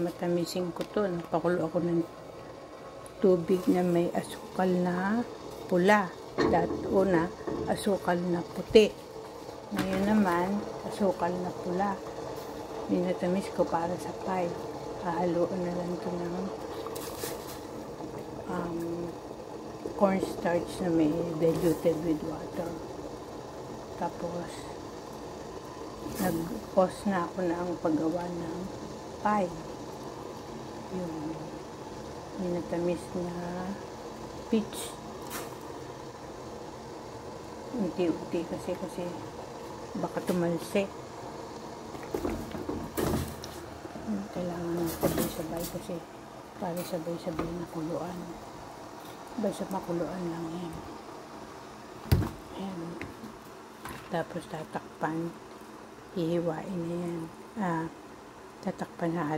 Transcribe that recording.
matamisin ko to. Nagpakulo ako ng tubig na may asukal na pula. Una, asukal na puti. Ngayon naman, asukal na pula. Minatamis ko para sa pie. Hahaluan na lang ito ng cornstarch na may diluted with water. Tapos, nag-pause na ako na ang paggawa ng pie. Yung minatamis na peach. Unti-unti kasi baka tumalsik. Kailangan ng sabay-sabay kasi para sabay-sabay na kuluan. Basta makuluan lang yan. Ayan. Tapos tatakpan. Hihiwain na yan. Tatakpan na